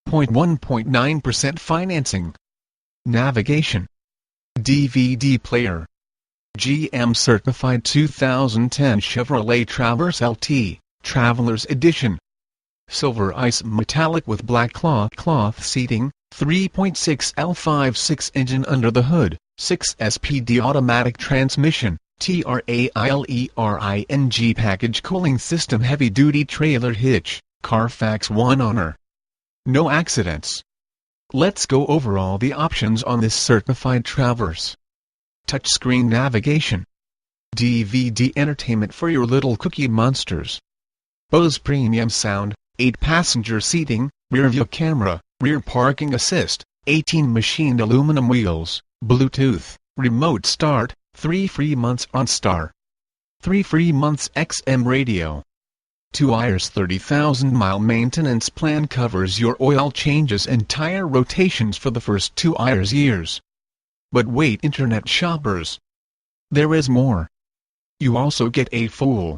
8.1.9% financing. Navigation. DVD player. GM certified 2010 Chevrolet Traverse LT, Traveler's Edition. Silver ice metallic with black cloth seating, 3.6 L5.6 engine under the hood, 6 SPD automatic transmission, TRAILERING package cooling system, heavy-duty trailer hitch, Carfax One owner. No accidents. Let's go over all the options on this certified Traverse. Touchscreen navigation. DVD entertainment for your little cookie monsters. BOSE premium sound, 8-passenger seating, rear-view camera, rear parking assist, 18 machined aluminum wheels, Bluetooth, remote start, 3 free months ONSTAR. 3 free months XM radio. 2 years 30,000-mile maintenance plan covers your oil changes and tire rotations for the first 2 years. But wait, internet shoppers! There is more. You also get a full